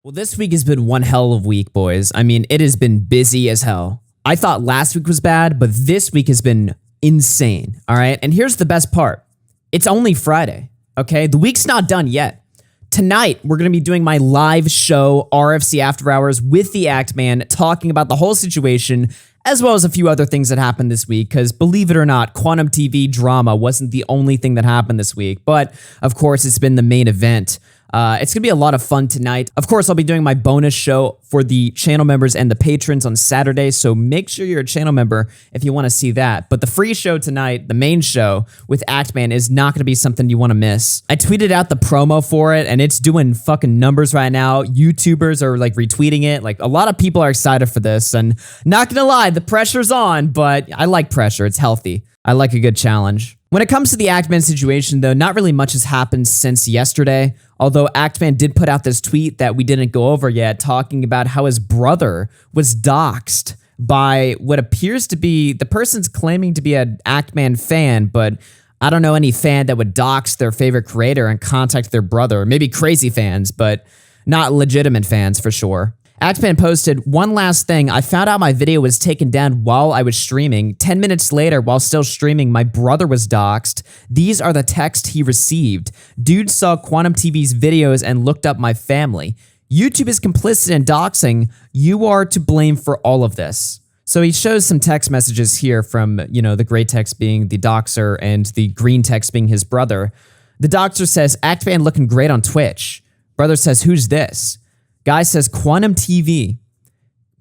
Well, this week has been one hell of a week, boys. I mean, it has been busy as hell. I thought last week was bad, but this week has been insane, all right? And here's the best part. It's only Friday, okay? The week's not done yet. Tonight, we're going to be doing my live show, RFC After Hours, with the Act Man, talking about the whole situation, as well as a few other things that happened this week, because believe it or not, Quantum TV drama wasn't the only thing that happened this week, but of course, it's been the main event. It's going to be a lot of fun tonight. Of course, I'll be doing my bonus show for the channel members and the patrons on Saturday, so make sure you're a channel member if you want to see that. But the free show tonight, the main show with Actman, is not going to be something you want to miss. I tweeted out the promo for it, and it's doing fucking numbers right now. YouTubers are like retweeting it. Like, a lot of people are excited for this, and not going to lie, the pressure's on, but I like pressure. It's healthy. I like a good challenge. When it comes to the Actman situation, though, not really much has happened since yesterday, although Actman did put out this tweet that we didn't go over yet, talking about how his brother was doxxed by what appears to be, the person's claiming to be an Actman fan, but I don't know any fan that would dox their favorite creator and contact their brother. Maybe crazy fans, but not legitimate fans for sure. Actman posted, "One last thing, I found out my video was taken down while I was streaming. 10 minutes later, while still streaming, my brother was doxxed. These are the texts he received. Dude saw Quantum TV's videos and looked up my family. YouTube is complicit in doxing. You are to blame for all of this." So he shows some text messages here from, you know, the gray text being the doxer and the green text being his brother. The doxer says, "Actman looking great on Twitch." Brother says, "Who's this?" Guy says, "Quantum TV."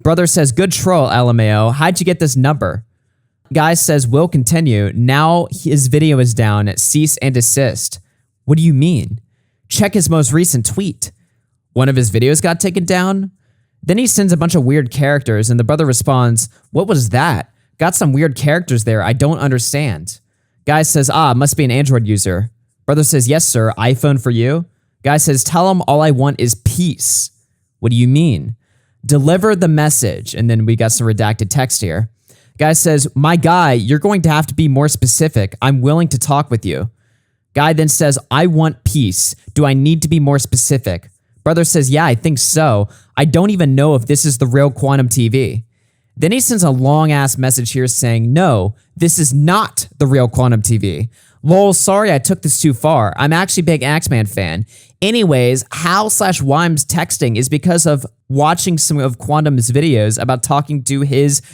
Brother says, "Good troll, LMAO. How'd you get this number?" Guy says, "Will continue. Now his video is down. Cease and desist." What do you mean? Check his most recent tweet. One of his videos got taken down? Then he sends a bunch of weird characters, and the brother responds, "What was that? Got some weird characters there. I don't understand." Guy says, "Must be an Android user." Brother says, "Yes, sir. iPhone for you." Guy says, "Tell him all I want is peace." What do you mean? Deliver the message. And then we got some redacted text here. Guy says, "My guy, you're going to have to be more specific. I'm willing to talk with you." Guy then says, "I want peace. Do I need to be more specific?" Brother says, "Yeah, I think so. I don't even know if this is the real Quantum TV." Then he sends a long ass message here saying, "No, this is not the real Quantum TV. Lol, sorry I took this too far. I'm actually a big Axeman fan. Anyways, how/why I'm texting is because of watching some of Quantum's videos about talking to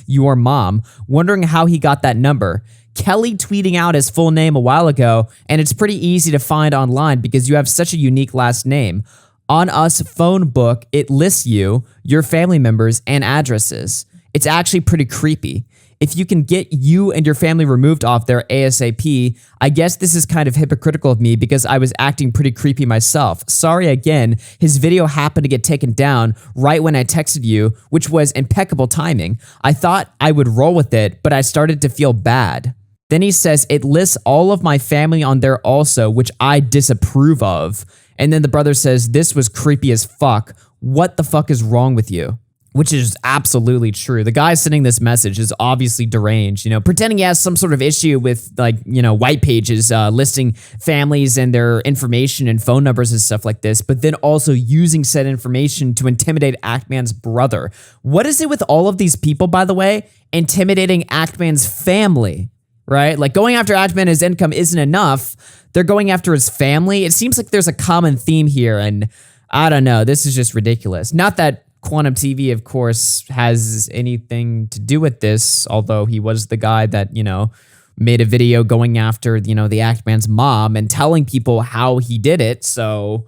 your mom, wondering how he got that number. Kelly tweeting out his full name a while ago, and it's pretty easy to find online because you have such a unique last name. On us phone book, it lists you, your family members, and addresses. It's actually pretty creepy. If you can get you and your family removed off there ASAP, I guess this is kind of hypocritical of me because I was acting pretty creepy myself. Sorry again, his video happened to get taken down right when I texted you, which was impeccable timing. I thought I would roll with it, but I started to feel bad." Then he says, "It lists all of my family on there also, which I disapprove of." And then the brother says, "This was creepy as fuck. What the fuck is wrong with you?" Which is absolutely true. The guy sending this message is obviously deranged, you know, pretending he has some sort of issue with, like, you know, white pages listing families and their information and phone numbers and stuff like this, but then also using said information to intimidate Actman's brother. What is it with all of these people, by the way, intimidating Actman's family, right? Like, going after Actman, his income isn't enough. They're going after his family. It seems like there's a common theme here, and I don't know. This is just ridiculous. Not that Quantum TV, of course, has anything to do with this, although he was the guy that, you know, made a video going after, you know, the Actman's mom and telling people how he did it. So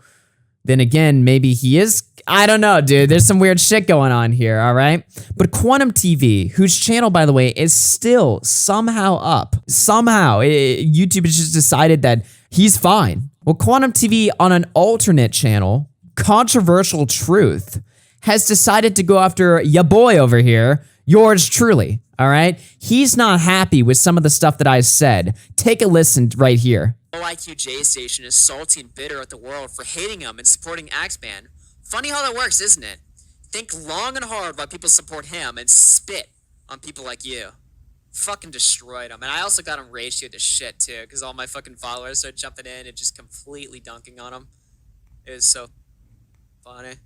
then again, maybe he is, I don't know, dude. There's some weird shit going on here, all right? But Quantum TV, whose channel, by the way, is still somehow up. Somehow, YouTube has just decided that he's fine. Well, Quantum TV on an alternate channel, Controversial Truth, has decided to go after ya boy over here, yours truly, all right? He's not happy with some of the stuff that I said. Take a listen right here. IQJ Station is salty and bitter at the world for hating him and supporting Axeman. Funny how that works, isn't it? Think long and hard why people support him and spit on people like you. Fucking destroyed him. And I also got him ratioed to shit, too, because all my fucking followers started jumping in and just completely dunking on him. It was so funny.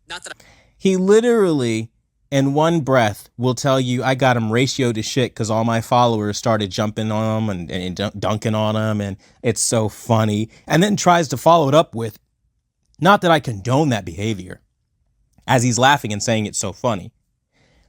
Not that He literally, in one breath, will tell you, I got him ratioed to shit because all my followers started jumping on him and dunking on him, and it's so funny. And then tries to follow it up with, not that I condone that behavior, as he's laughing and saying it's so funny.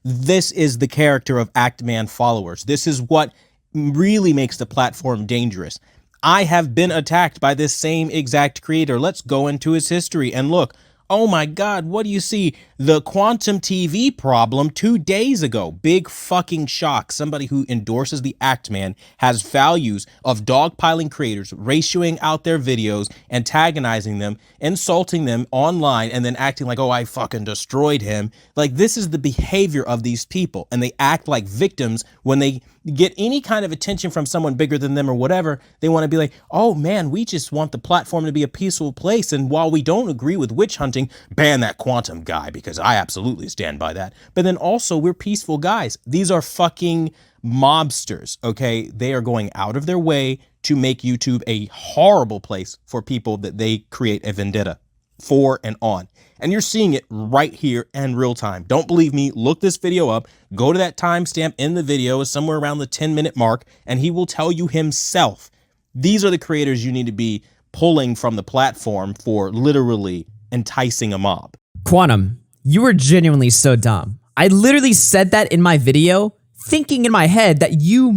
This is the character of Actman followers. This is what really makes the platform dangerous. I have been attacked by this same exact creator. Let's go into his history and look. Oh my God, what do you see? The Quantum TV problem 2 days ago. Big fucking shock. Somebody who endorses the Actman has values of dogpiling creators, ratioing out their videos, antagonizing them, insulting them online, and then acting like, oh, I fucking destroyed him. Like, this is the behavior of these people. And they act like victims when they get any kind of attention from someone bigger than them or whatever. They want to be like, oh man, we just want the platform to be a peaceful place. And while we don't agree with witch hunting, ban that quantum guy because I absolutely stand by that. But then also we're peaceful guys. These are fucking mobsters, okay? They are going out of their way to make YouTube a horrible place for people that they create a vendetta for and on. And you're seeing it right here in real time. Don't believe me? Look this video up. Go to that timestamp in the video, somewhere around the 10-minute mark, and he will tell you himself. These are the creators you need to be pulling from the platform for literally enticing a mob. Quantum, you were genuinely so dumb. I literally said that in my video, thinking in my head that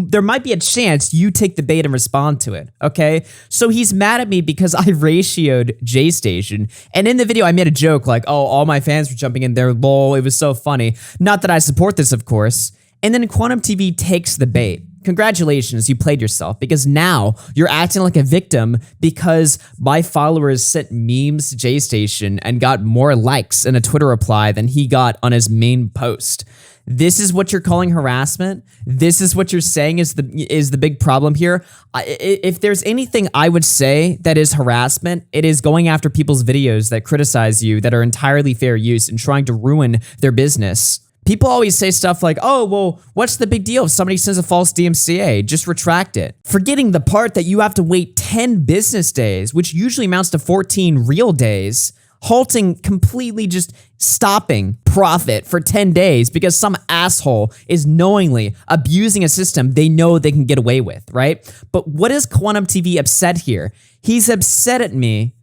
there might be a chance you take the bait and respond to it, okay? So he's mad at me because I ratioed J-Station, and in the video I made a joke like, oh, all my fans were jumping in there, lol, it was so funny. Not that I support this, of course. And then Quantum TV takes the bait. Congratulations, you played yourself, because now you're acting like a victim because my followers sent memes to J-Station and got more likes in a Twitter reply than he got on his main post. This is what you're calling harassment? This is what you're saying is the big problem here? If there's anything I would say that is harassment, it is going after people's videos that criticize you, that are entirely fair use, and trying to ruin their business. People always say stuff like, oh, well, what's the big deal if somebody sends a false DMCA? Just retract it. Forgetting the part that you have to wait 10 business days, which usually amounts to 14 real days, halting, completely just stopping profit for 10 days because some asshole is knowingly abusing a system they know they can get away with, right? But what is Quantum TV upset here? He's upset at me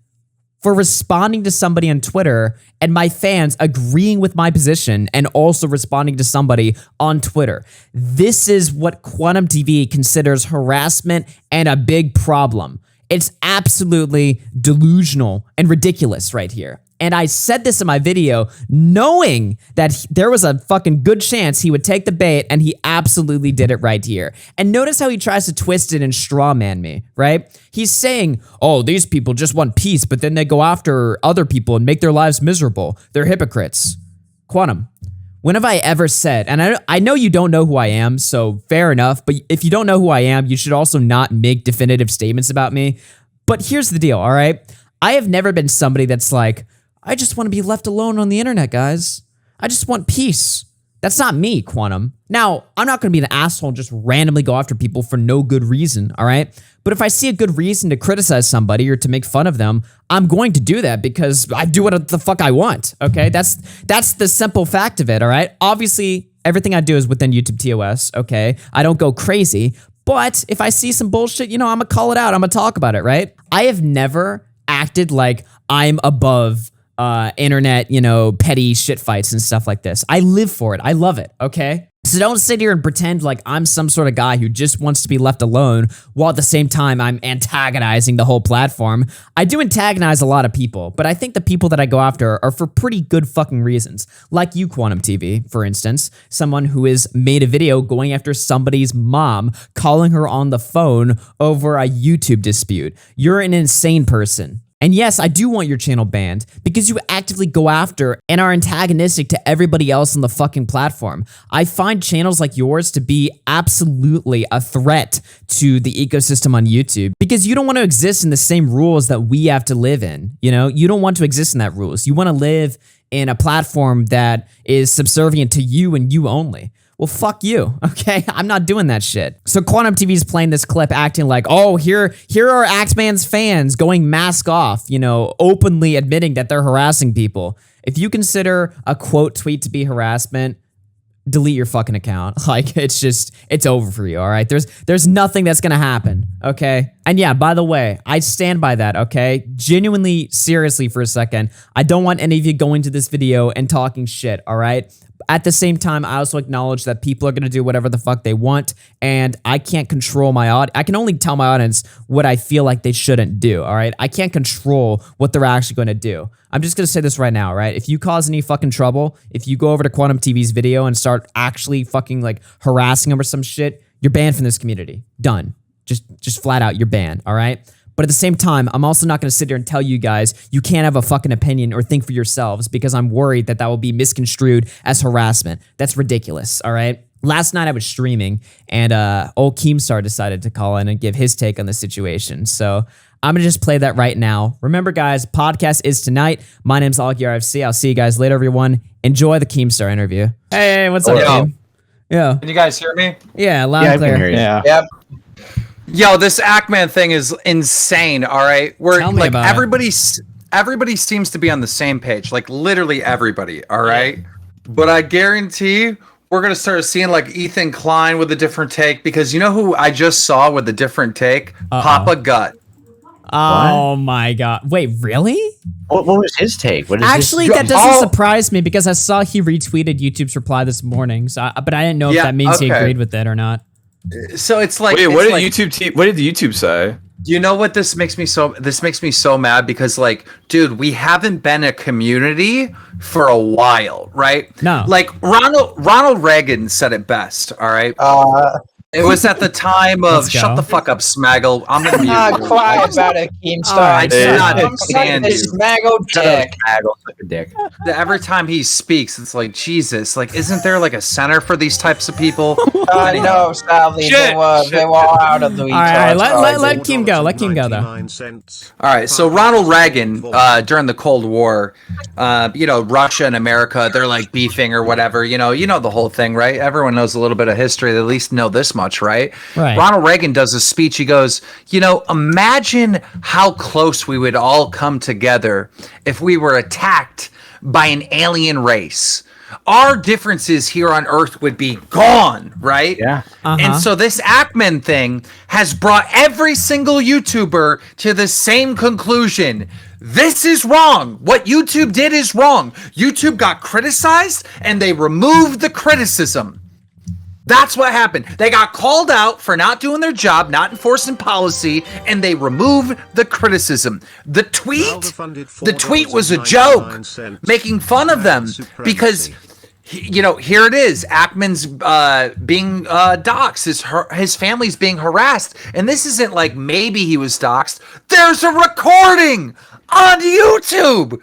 for responding to somebody on Twitter and my fans agreeing with my position and also responding to somebody on Twitter. This is what Quantum TV considers harassment and a big problem. It's absolutely delusional and ridiculous right here. And I said this in my video knowing that there was a fucking good chance he would take the bait, and he absolutely did it right here. And notice how he tries to twist it and strawman me, right? He's saying, oh, these people just want peace, but then they go after other people and make their lives miserable. They're hypocrites. Quantum, when have I ever said, and I know you don't know who I am, so fair enough, but if you don't know who I am, you should also not make definitive statements about me. But here's the deal, all right? I have never been somebody that's like, I just want to be left alone on the internet, guys. I just want peace. That's not me, Quantum. Now, I'm not going to be an asshole and just randomly go after people for no good reason, all right? But if I see a good reason to criticize somebody or to make fun of them, I'm going to do that because I do what the fuck I want, okay? That's the simple fact of it, all right? Obviously, everything I do is within YouTube TOS, okay? I don't go crazy, but if I see some bullshit, I'm going to call it out. I'm going to talk about it, right? I have never acted like I'm above internet, petty shit fights and stuff like this. I live for it. I love it, okay? So don't sit here and pretend like I'm some sort of guy who just wants to be left alone while at the same time I'm antagonizing the whole platform. I do antagonize a lot of people, but I think the people that I go after are for pretty good fucking reasons. Like you, Quantum TV, for instance, someone who has made a video going after somebody's mom, calling her on the phone over a YouTube dispute. You're an insane person. And yes, I do want your channel banned because you actively go after and are antagonistic to everybody else on the fucking platform. I find channels like yours to be absolutely a threat to the ecosystem on YouTube because you don't want to exist in the same rules that we have to live in. You don't want to exist in that rules. You want to live in a platform that is subservient to you and you only. Well, fuck you, okay? I'm not doing that shit. So Quantum TV's playing this clip acting like, oh, here are Axeman's fans going mask off, openly admitting that they're harassing people. If you consider a quote tweet to be harassment, delete your fucking account. Like, it's over for you, all right? There's nothing that's gonna happen, okay? And yeah, by the way, I stand by that, okay? Genuinely, seriously for a second, I don't want any of you going to this video and talking shit, all right? At the same time, I also acknowledge that people are going to do whatever the fuck they want, and I can't control my audience. I can only tell my audience what I feel like they shouldn't do, all right? I can't control what they're actually going to do. I'm just going to say this right now, all right? If you cause any fucking trouble, if you go over to Quantum TV's video and start actually fucking like harassing them or some shit, you're banned from this community. Done. Just flat out, you're banned, all right? But at the same time, I'm also not going to sit here and tell you guys you can't have a fucking opinion or think for yourselves because I'm worried that will be misconstrued as harassment. That's ridiculous, all right? Last night I was streaming and old Keemstar decided to call in and give his take on the situation. So I'm going to just play that right now. Remember, guys, podcast is tonight. My name's Alki RFC. I'll see you guys later, everyone. Enjoy the Keemstar interview. Hey, what's up, Keem? Yeah. Can you guys hear me? Yeah, loud and clear. I can hear you. Yeah. Yep. Yo, this Ackman thing is insane. All right, we're Tell me like about everybody seems to be on the same page. Like literally everybody. All right, but I guarantee we're gonna start seeing like Ethan Klein with a different take because you know who I just saw with a different take? Papa Gut. Oh my God! Wait, really? What was his take? What is Actually, that doesn't surprise me because I saw he retweeted YouTube's reply this morning. So, but I didn't know if that means he agreed with it or not. So it's like, wait, what did YouTube? What did the YouTube say? You know what this makes me so? This makes me so mad because, like, dude, we haven't been a community for a while, right? No. Like Ronald Reagan said it best. All right. It was at the time of Let's go. shut the fuck up, Smaggle. I'm gonna mute you. Quiet about it, Keemstar. I cannot stand you. Smaggle dick. Suck a dick. Every time he speaks, it's like Jesus. Like, isn't there like a center for these types of people? No, sadly, they were out of the All right, let Keem go. Let Keem go, though. All right, so Ronald Reagan, during the Cold War, Russia and America, they're like beefing or whatever. You know the whole thing, right? Everyone knows a little bit of history. They at least know this much, right? Right. Ronald Reagan does a speech. He goes, imagine how close we would all come together if we were attacked by an alien race. Our differences here on Earth would be gone, right? Yeah. And so this Ackman thing has brought every single YouTuber to the same conclusion. This is wrong. What YouTube did is wrong. YouTube got criticized and they removed the criticism. That's what happened. They got called out for not doing their job, not enforcing policy, and they removed the criticism. The tweet was a joke, making fun of them because, here it is. Ackman's being doxxed. His family's being harassed. And this isn't like maybe he was doxxed. There's a recording on YouTube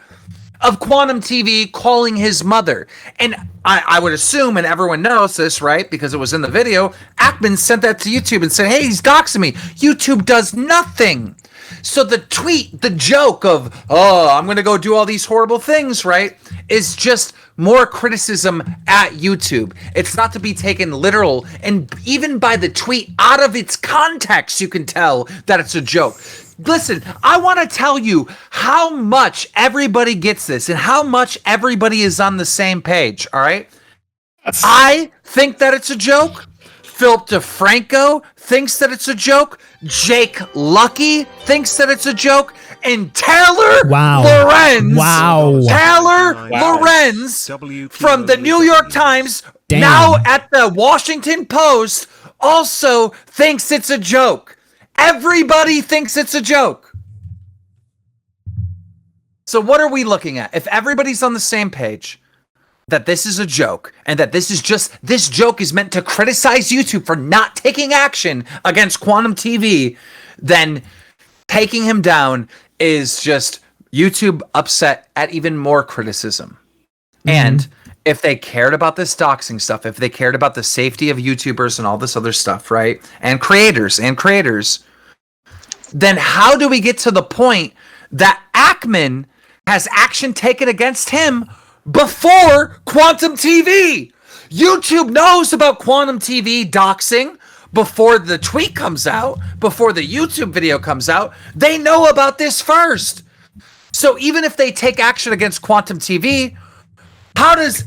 of Quantum TV calling his mother. And I would assume, and everyone knows this, right? Because it was in the video, Ackman sent that to YouTube and said, hey, he's doxing me. YouTube does nothing. So the tweet, the joke of, I'm going to go do all these horrible things, right, is just more criticism at YouTube. It's not to be taken literal. And even by the tweet, out of its context, you can tell that it's a joke. Listen, I want to tell you how much everybody gets this and how much everybody is on the same page, all right? I think that it's a joke. Philip DeFranco thinks that it's a joke. Jake Lucky thinks that it's a joke. And Taylor Lorenz. Taylor Lorenz from the New York Times, now at the Washington Post, also thinks it's a joke. Everybody thinks it's a joke. So what are we looking at? If everybody's on the same page that this is a joke and that this joke is meant to criticize YouTube for not taking action against Quantum TV, then taking him down is just YouTube upset at even more criticism. And if they cared about this doxing stuff, if they cared about the safety of YouTubers and all this other stuff, right? And creators, then how do we get to the point that Ackman has action taken against him before Quantum TV? YouTube knows about Quantum TV doxing before the tweet comes out, before the YouTube video comes out. They know about this first. So even if they take action against Quantum TV, how does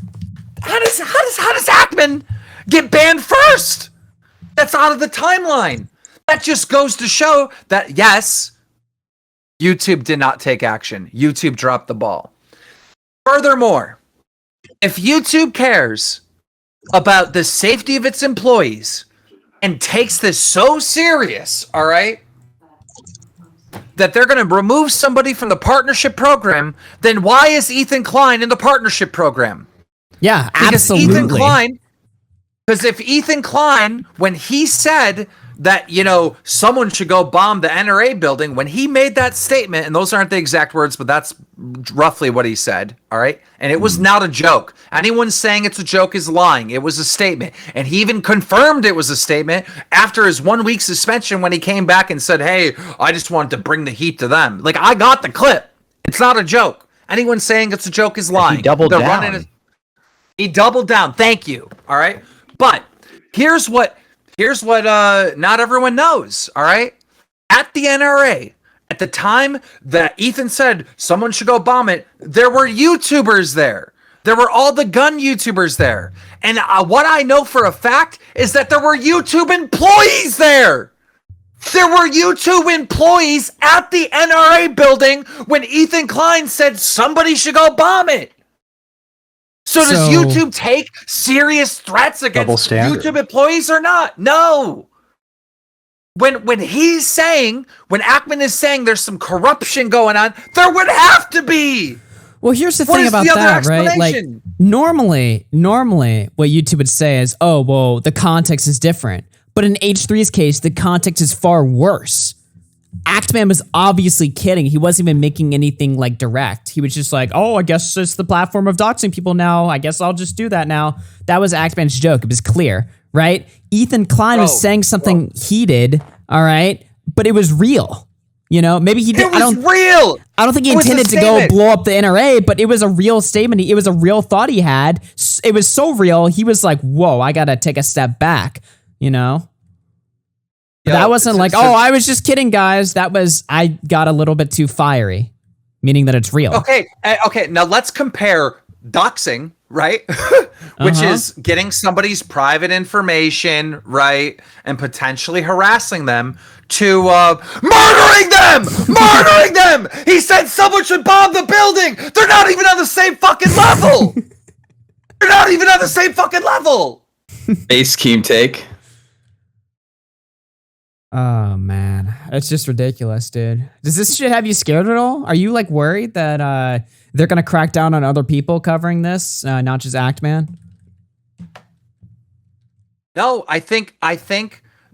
Ackman get banned first? That's out of the timeline. That just goes to show that yes, YouTube did not take action. YouTube dropped the ball. Furthermore, if YouTube cares about the safety of its employees and takes this so serious, all right, that they're going to remove somebody from the partnership program, then why is Ethan Klein in the partnership program? Yeah, Because absolutely. because if Ethan Klein, when he said that, someone should go bomb the NRA building, when he made that statement, and those aren't the exact words, but that's roughly what he said, all right? And it was not a joke. Anyone saying it's a joke is lying. It was a statement. And he even confirmed it was a statement after his 1 week suspension when he came back and said, hey, I just wanted to bring the heat to them. Like, I got the clip. It's not a joke. Anyone saying it's a joke is lying. He doubled down. He doubled down. Thank you. All right. But here's what not everyone knows. All right. At the NRA, at the time that Ethan said someone should go bomb it, there were YouTubers there. There were all the gun YouTubers there. And what I know for a fact is that there were YouTube employees there. There were YouTube employees at the NRA building when Ethan Klein said somebody should go bomb it. So does YouTube take serious threats against YouTube employees or not? No. When Ackman is saying there's some corruption going on, there would have to be. Well, here's the thing about that, right? Like normally what YouTube would say is, oh, well, the context is different. But in H3's case, the context is far worse. Ackman was obviously kidding. He wasn't even making anything like direct. He was just like, oh, I guess it's the platform of doxing people now. I guess I'll just do that now. That was Ackman's joke. It was clear, right? Ethan Klein was saying something heated, all right? But it was real. Maybe he did. It was real. I don't think he intended to go blow up the NRA, but it was a real statement. It was a real thought he had. It was so real. He was like, whoa, I got to take a step back, That wasn't like, oh, I was just kidding, guys. That was, I got a little bit too fiery, meaning that it's real. Okay. Now let's compare doxing, right? Which is getting somebody's private information, right? And potentially harassing them to murdering them! Murdering them! He said someone should bomb the building! They're not even on the same fucking level! They're not even on the same fucking level! Base Keem take. Oh, man. It's just ridiculous, dude. Does this shit have you scared at all? Are you, like, worried that they're going to crack down on other people covering this, not just Ackman? No, I think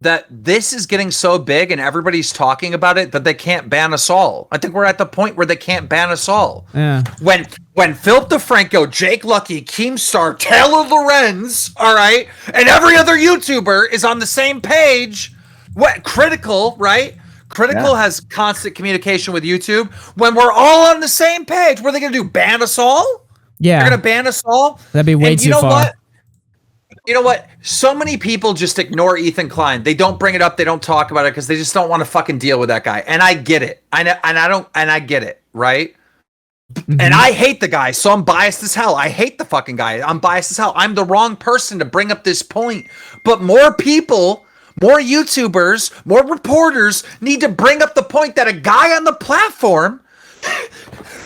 that this is getting so big and everybody's talking about it that they can't ban us all. I think we're at the point where they can't ban us all. Yeah. When Philip DeFranco, Jake Lucky, Keemstar, Taylor Lorenz, all right, and every other YouTuber is on the same page, Critical, right? Critical has constant communication with YouTube. When we're all on the same page, what are they going to do? Ban us all? Yeah. They're going to ban us all? That'd be way too far. What? You know what? So many people just ignore Ethan Klein. They don't bring it up. They don't talk about it because they just don't want to fucking deal with that guy. And I get it. I get it, right? And I hate the guy, so I'm biased as hell. I hate the fucking guy. I'm biased as hell. I'm the wrong person to bring up this point. But more people, more YouTubers, more reporters need to bring up the point that a guy on the platform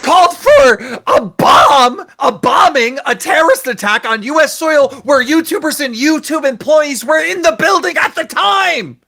called for a bombing, a terrorist attack on U.S. soil where YouTubers and YouTube employees were in the building at the time.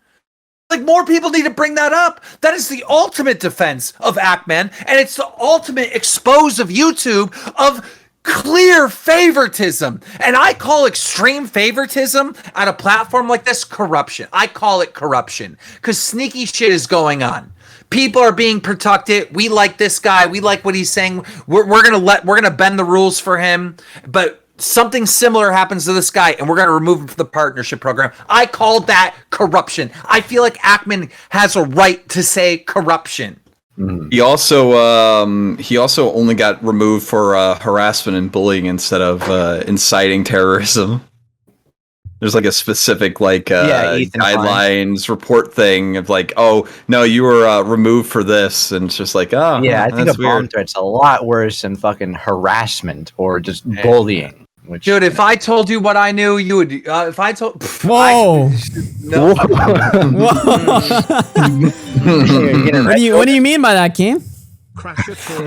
Like, more people need to bring that up. That is the ultimate defense of Ackman, and it's the ultimate expose of YouTube of clear favoritism. And I call extreme favoritism at a platform like this corruption. I call it corruption because sneaky shit is going on. People are being protected. We like this guy. We like what he's saying. We're gonna bend the rules for him. But something similar happens to this guy, and we're gonna remove him from the partnership program. I call that corruption. I feel like Ackman has a right to say corruption. He also only got removed for harassment and bullying instead of inciting terrorism. There's like a specific like Ethan guidelines report thing of like, oh no, you were removed for this, and it's just like, oh Yeah, I think a that's bomb weird. threat's a lot worse than fucking harassment or just bullying. Which, Dude, if I told you what I knew, you would. If I told, Whoa. no, What do you mean by that, Keem?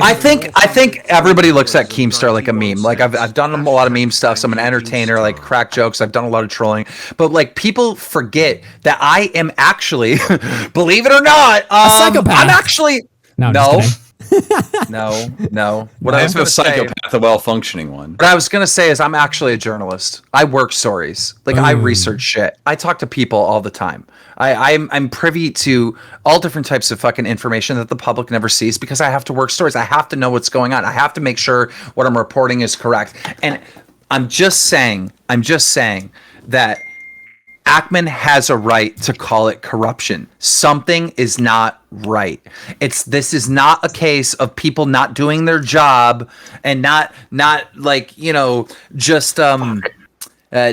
I think everybody looks at Keemstar like a meme. Like I've done a lot of meme stuff. So I'm an entertainer, like crack jokes. I've done a lot of trolling, but like people forget that I am actually, believe it or not, A psychopath. I'm actually No, no. just No. What I was I'm going a to say. psychopath, a well-functioning one. What I was gonna say is I'm actually a journalist. I work stories. Like I research shit. I talk to people all the time. I'm privy to all different types of fucking information that the public never sees because I have to work stories. I have to know what's going on. I have to make sure what I'm reporting is correct. And I'm just saying that Ackman has a right to call it corruption. Something is not right. This is not a case of people not doing their job and not like, just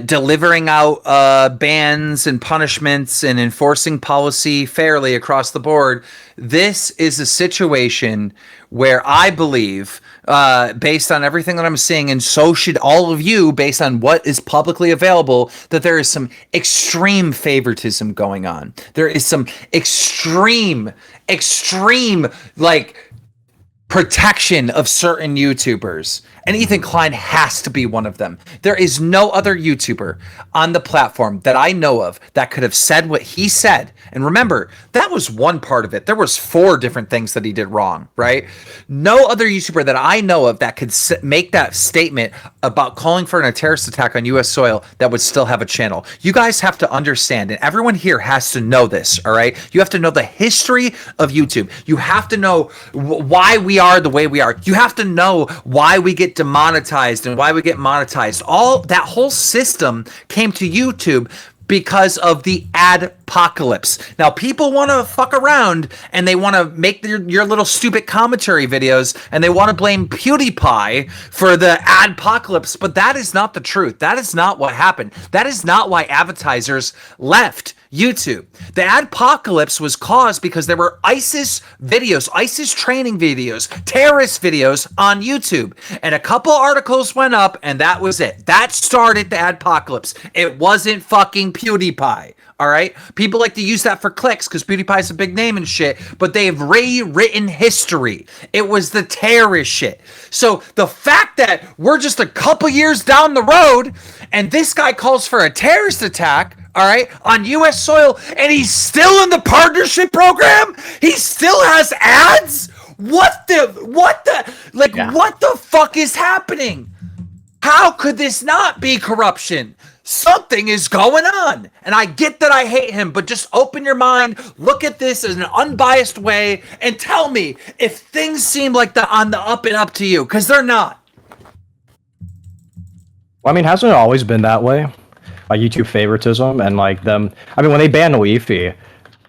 delivering out bans and punishments and enforcing policy fairly across the board. This is a situation where I believe, based on everything that I'm seeing, and so should all of you, based on what is publicly available, that there is some extreme favoritism going on. There is some extreme, like, protection of certain YouTubers. And Ethan Klein has to be one of them. There is no other YouTuber on the platform that I know of that could have said what he said. And remember, that was one part of it. There was 4 different things that he did wrong, right? No other YouTuber that I know of that could make that statement about calling for a terrorist attack on U.S. soil that would still have a channel. You guys have to understand, and everyone here has to know this, all right? You have to know the history of YouTube. You have to know why we are the way we are. You have to know why we get demonetized and why we get monetized. All that whole system came to YouTube because of the adpocalypse. Now, people want to fuck around and they want to make your little stupid commentary videos and they want to blame PewDiePie for the adpocalypse, but that is not the truth. That is not what happened. That is not why advertisers left YouTube. The adpocalypse was caused because there were ISIS videos, ISIS training videos, terrorist videos on YouTube. And a couple articles went up and that was it. That started the adpocalypse. It wasn't fucking PewDiePie. All right. People like to use that for clicks because PewDiePie's a big name and shit, but they've rewritten history. It was the terrorist shit. So the fact that we're just a couple years down the road and this guy calls for a terrorist attack, all right, on U.S. soil, and he's still in the partnership program? He still has ads? What the fuck is happening? How could this not be corruption? Something is going on. And I get that I hate him, but just open your mind, look at this in an unbiased way, and tell me if things seem like on the up and up to you, because they're not. Well, I mean, hasn't it always been that way? Like YouTube favoritism and like them. I mean, when they banned Leafy,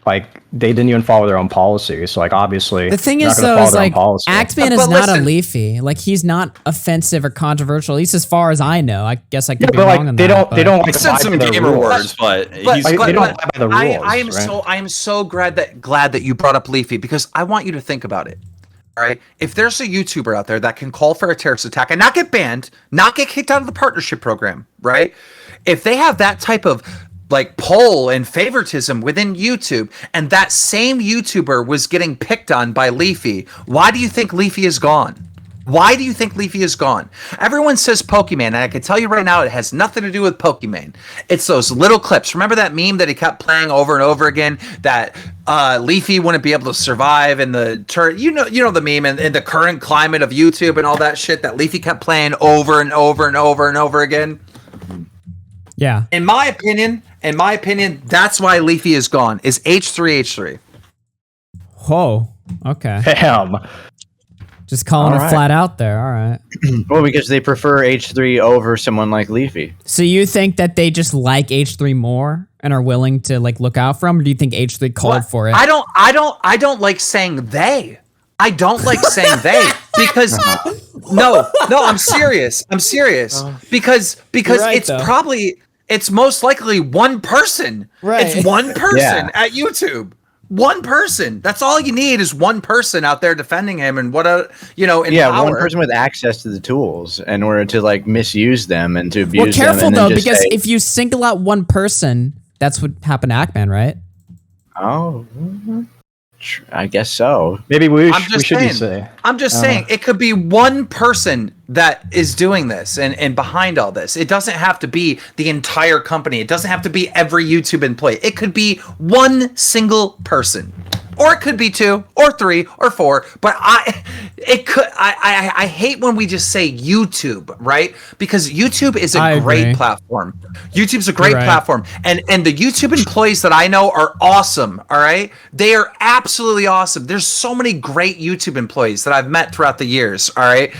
like they didn't even follow their own policy. So like obviously, The thing they're is not gonna though, follow is their own like policy. Axeman is But not a listen- Leafy. Like he's not offensive or controversial, at least as far as I know. I guess I could Yeah, be but wrong on like they that. don't like He said abide some by their gamer rules. words, but he's Like, they don't abide by the rules. I am so glad that you brought up Leafy because I want you to think about it. All right, if there's a YouTuber out there that can call for a terrorist attack and not get banned, not get kicked out of the partnership program, right? If they have that type of like pull and favoritism within YouTube, and that same YouTuber was getting picked on by Leafy, why do you think Leafy is gone? Why do you think Leafy is gone? Everyone says Pokemon, and I can tell you right now it has nothing to do with Pokemon. It's those little clips. Remember that meme that he kept playing over and over again that Leafy wouldn't be able to survive in the you know the meme and in the current climate of YouTube and all that shit that Leafy kept playing over and over and over and over again? yeah. In my opinion, that's why Leafy is gone. Is H3H3. Whoa. Okay. Damn. Just calling All it right. flat out there. All right. Well, because they prefer H3 over someone like Leafy. So you think that they just like H3 more and are willing to like look out for him, or do you think H3 called for it? I don't like saying they. I don't like saying they because no, I'm serious. Because You're right, it's though. it's most likely one person. Right. It's one person Yeah. at YouTube. One person. That's all you need is one person out there defending him, and in Yeah, power. one person with access to the tools in order to like misuse them and to abuse Well, careful them. And then though, just because say, if you single out one person, that's what happened to Ackman, right? oh, I guess so. Maybe we I'm just should saying. be saying. I'm just saying it could be one person that is doing this and behind all this. It doesn't have to be the entire company. It doesn't have to be every YouTube employee. It could be one single person. Or it could be 2 or 3 or 4, but I hate when we just say YouTube, right? Because YouTube is I a great agree. platform. YouTube's a great You're right. platform. And the YouTube employees that I know are awesome, all right? They are absolutely awesome. There's so many great YouTube employees that I've met throughout the years, all right?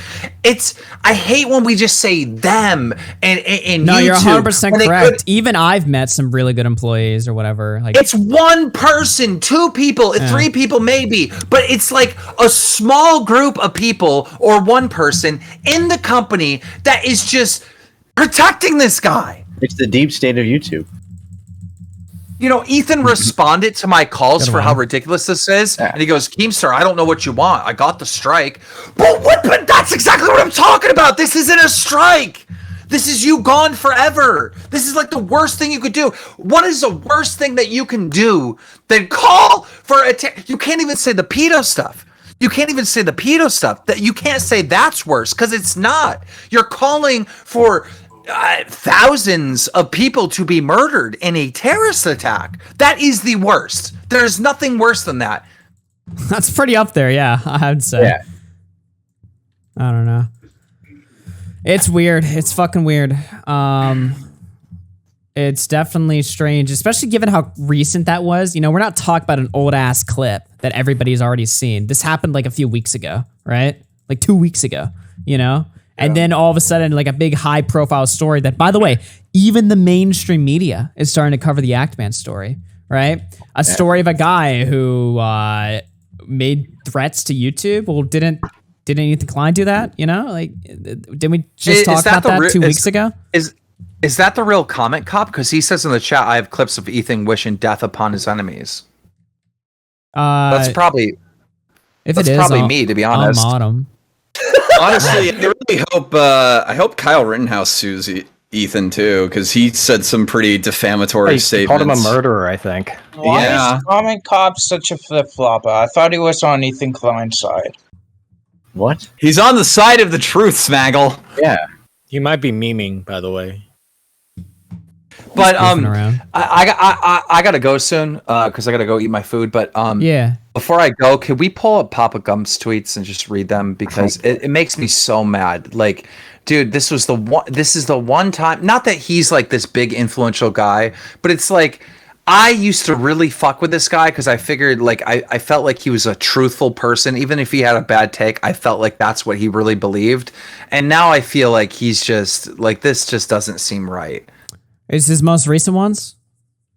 I hate when we just say them and No, YouTube. you're 100% when they correct. could- Even I've met some really good employees or whatever. Like, It's one person, 2 people, 3 people maybe, but it's like a small group of people or one person in the company that is just protecting this guy. It's the deep state of YouTube. Ethan responded to my calls Good for one. how ridiculous this is, Yeah. and he goes, Keemstar, I don't know what you want. I got the strike. But that's exactly what I'm talking about. This isn't a strike. This is you gone forever. This is like the worst thing you could do. What is the worst thing that you can do than call for you can't even say the pedo stuff. You can't even say the pedo stuff. That you can't say that's worse because it's not. You're calling for thousands of people to be murdered in a terrorist attack. That is the worst. There's nothing worse than that. that's pretty up there, yeah, I would say. Yeah. I don't know. It's weird. It's fucking weird. It's definitely strange, especially given how recent that was. We're not talking about an old ass clip that everybody's already seen. This happened like a few weeks ago, right? Like 2 weeks ago, And then all of a sudden, like a big high profile story that, by the way, even the mainstream media is starting to cover the Ackman story, right? A story of a guy who made threats to YouTube. Well, didn't Ethan Klein do that? Like, didn't we just talk about that 2 weeks ago? Is that the real comment cop? Because he says in the chat, I have clips of Ethan wishing death upon his enemies. That's probably if that's it is, probably me, to be honest. I'll mod him. Honestly, I really hope I hope Kyle Rittenhouse sues Ethan too, because he said some pretty defamatory He statements. called him a murderer, I think. Why Yeah. is Comment Cop such a flip-flopper? I thought he was on Ethan Klein's side. What? He's on the side of the truth, Smaggle. Yeah. You might be memeing, by the way. But Goofing around. I gotta go soon because I gotta go eat my food. But Yeah. before I go, can we pull up Papa Gump's tweets and just read them because it makes me so mad. Like, dude, this is the one time. Not that he's like this big influential guy, but it's like I used to really fuck with this guy because I figured like I felt like he was a truthful person, even if he had a bad take. I felt like that's what he really believed, and now I feel like he's just like this. Just doesn't seem right. Is his most recent ones?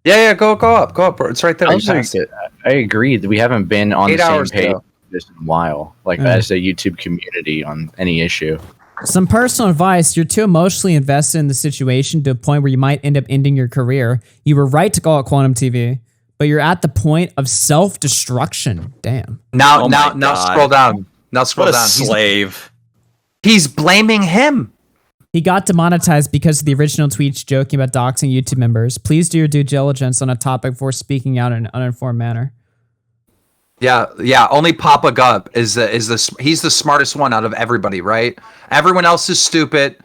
Yeah, go up, bro. It's right there. I, You passed it. agree that we haven't been on 8 the hours same page ago. this in a while, like as a YouTube community on any issue. Some personal advice. You're too emotionally invested in the situation to a point where you might end up ending your career. You were right to call it Quantum TV, but you're at the point of self-destruction. Damn. Now Oh my God. scroll down. Now scroll What a down. slave. He's blaming him. He got demonetized because of the original tweets joking about doxing YouTube members. Please do your due diligence on a topic before speaking out in an uninformed manner. Yeah. Only Papa Gump he's the smartest one out of everybody, right? Everyone else is stupid.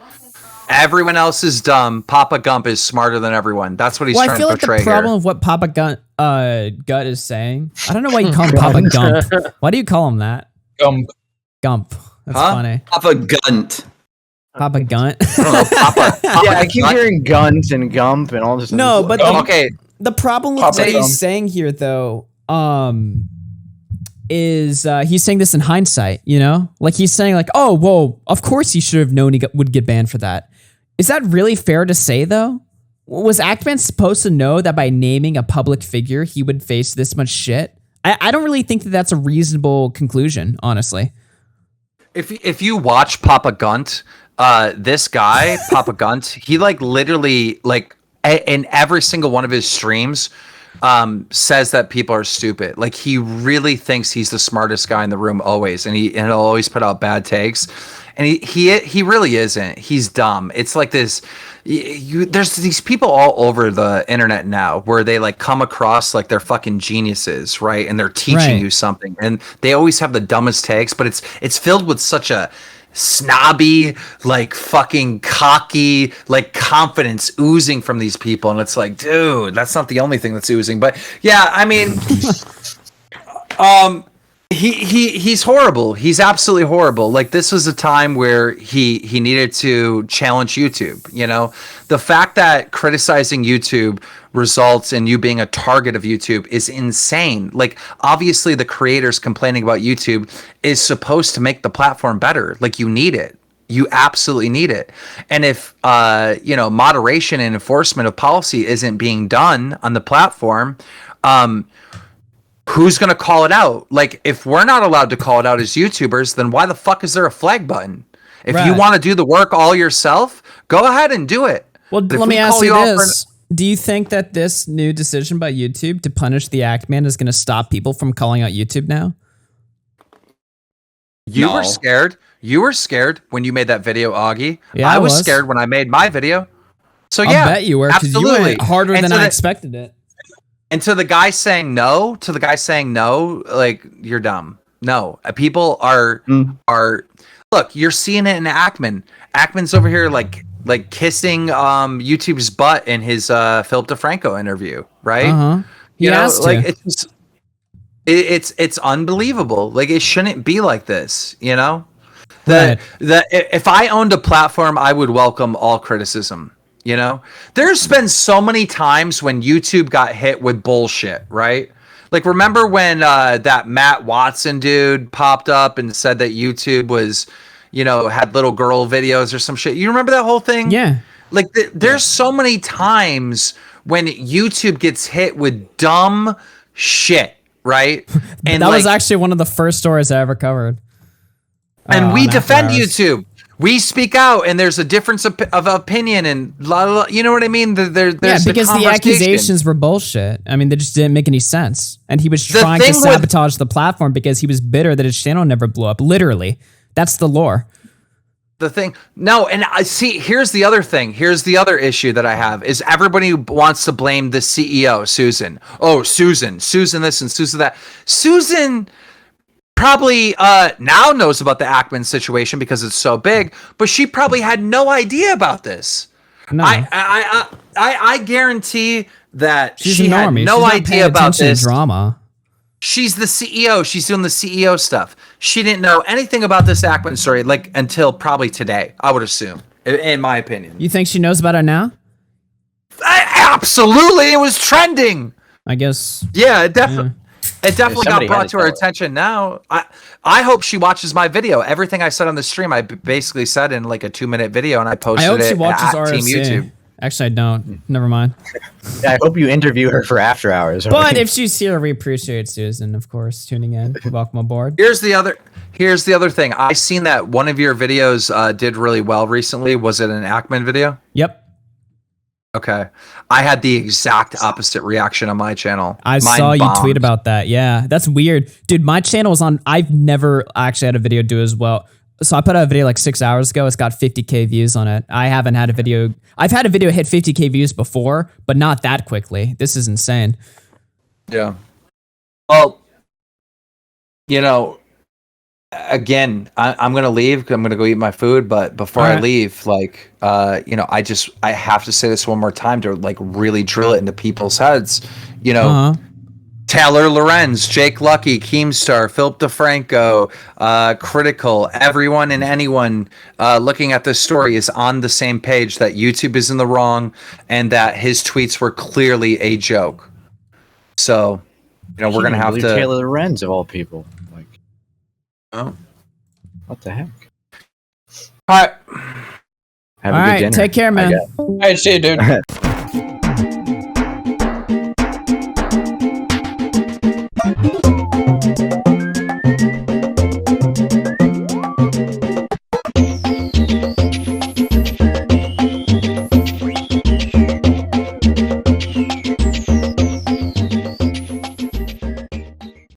Everyone else is dumb. Papa Gump is smarter than everyone. That's what he's Well, I trying feel to like the portray problem here. of what Papa Gut is saying. I don't know why you call him Papa Gump. Why do you call him that? Gump. That's Huh? funny. Papa Gunt. Papa Gunt. I don't know, Papa Yeah, I keep Gump? hearing guns and gump and all this. No, but Okay, the problem with Papa what Gump. he's saying here, though, is he's saying this in hindsight. Like he's saying, like, oh, well, of course he should have known he would get banned for that. Is that really fair to say, though? Was Ackman supposed to know that by naming a public figure, he would face this much shit? I don't really think that that's a reasonable conclusion, honestly. if you watch Papa Gunt, this guy Papa Gunt, he like literally like in every single one of his streams says that people are stupid. Like he really thinks he's the smartest guy in the room always, and he'll always put out bad takes. And he really isn't. He's dumb. It's like this. There's these people all over the internet now where they like come across like they're fucking geniuses, right? And they're teaching you something, and they always have the dumbest takes, but it's filled with such a snobby, like fucking cocky, like confidence oozing from these people, and it's like, dude, that's not the only thing that's oozing. But yeah, I mean, he's horrible. He's absolutely horrible. Like this was a time where he needed to challenge YouTube. You know, the fact that criticizing YouTube results in you being a target of YouTube is insane. Like obviously the creators complaining about YouTube is supposed to make the platform better. Like you need it. You absolutely need it. And if moderation and enforcement of policy isn't being done on the platform, who's going to call it out? Like, if we're not allowed to call it out as YouTubers, then why the fuck is there a flag button? If you want to do the work all yourself, go ahead and do it. Well, let me ask you this. Do you think that this new decision by YouTube to punish the Act Man is going to stop people from calling out YouTube now? You were scared. You were scared when you made that video, Augie. Yeah, I was scared when I made my video. So I bet you were, because you went harder than I expected it. And to the guy saying no, like, you're dumb. No, people are look, you're seeing it in Ackman. Ackman's over here like kissing YouTube's butt in his Philip DeFranco interview, right? You know, like it's unbelievable. Like it shouldn't be like this, you know? If I owned a platform, I would welcome all criticism. You know, there's been so many times when YouTube got hit with bullshit, right? Like, remember when that Matt Watson dude popped up and said that YouTube was, had little girl videos or some shit? You remember that whole thing? Yeah. Like, there's so many times when YouTube gets hit with dumb shit, right? And that was actually one of the first stories I ever covered. And we defend YouTube. We speak out, and there's a difference of opinion, and you know what I mean? There's because the accusations were bullshit. I mean, they just didn't make any sense. And he was trying to sabotage the platform because he was bitter that his channel never blew up. Literally. That's the lore. And I see, here's the other thing. Here's the other issue that I have is everybody wants to blame the CEO, Susan. Oh, Susan this and Susan that. Susan probably now knows about the Ackman situation because it's so big, but she probably had no idea about this. No. I guarantee that she had no idea about this drama. She's the CEO. She's doing the CEO stuff. She didn't know anything about this Ackman story until probably today, I would assume, in my opinion. You think she knows about it now? Absolutely. It was trending. I guess. Yeah, it definitely. Yeah. It definitely got brought to her attention now. I hope she watches my video. Everything I said on the stream, I basically said in like a 2-minute video, and I posted it. I hope she watches at Team YouTube. Actually, I don't. Never mind. Yeah, I hope you interview her for after hours. But if she's here, we appreciate Susan, of course, tuning in. Welcome aboard. Here's the other thing. I seen that one of your videos did really well recently. Was it an Ackman video? Yep. Okay. I had the exact opposite reaction on my channel. I saw you tweet about that. Yeah, that's weird. Dude, my channel is on. I've never actually had a video do as well. So I put out a video like 6 hours ago. It's got 50K views on it. I haven't had a video. I've had a video hit 50K views before, but not that quickly. This is insane. Yeah. Well, again, I'm going to leave because I'm going to go eat my food. But before I leave, I have to say this one more time to really drill it into people's heads. Taylor Lorenz, Jake Lucky, Keemstar, Philip DeFranco, Critical, everyone and anyone looking at this story is on the same page that YouTube is in the wrong and that his tweets were clearly a joke. So, we're going to have to... Taylor Lorenz, of all people. Oh. What the heck? All right. Have a good dinner, take care, man. All right, see you, dude.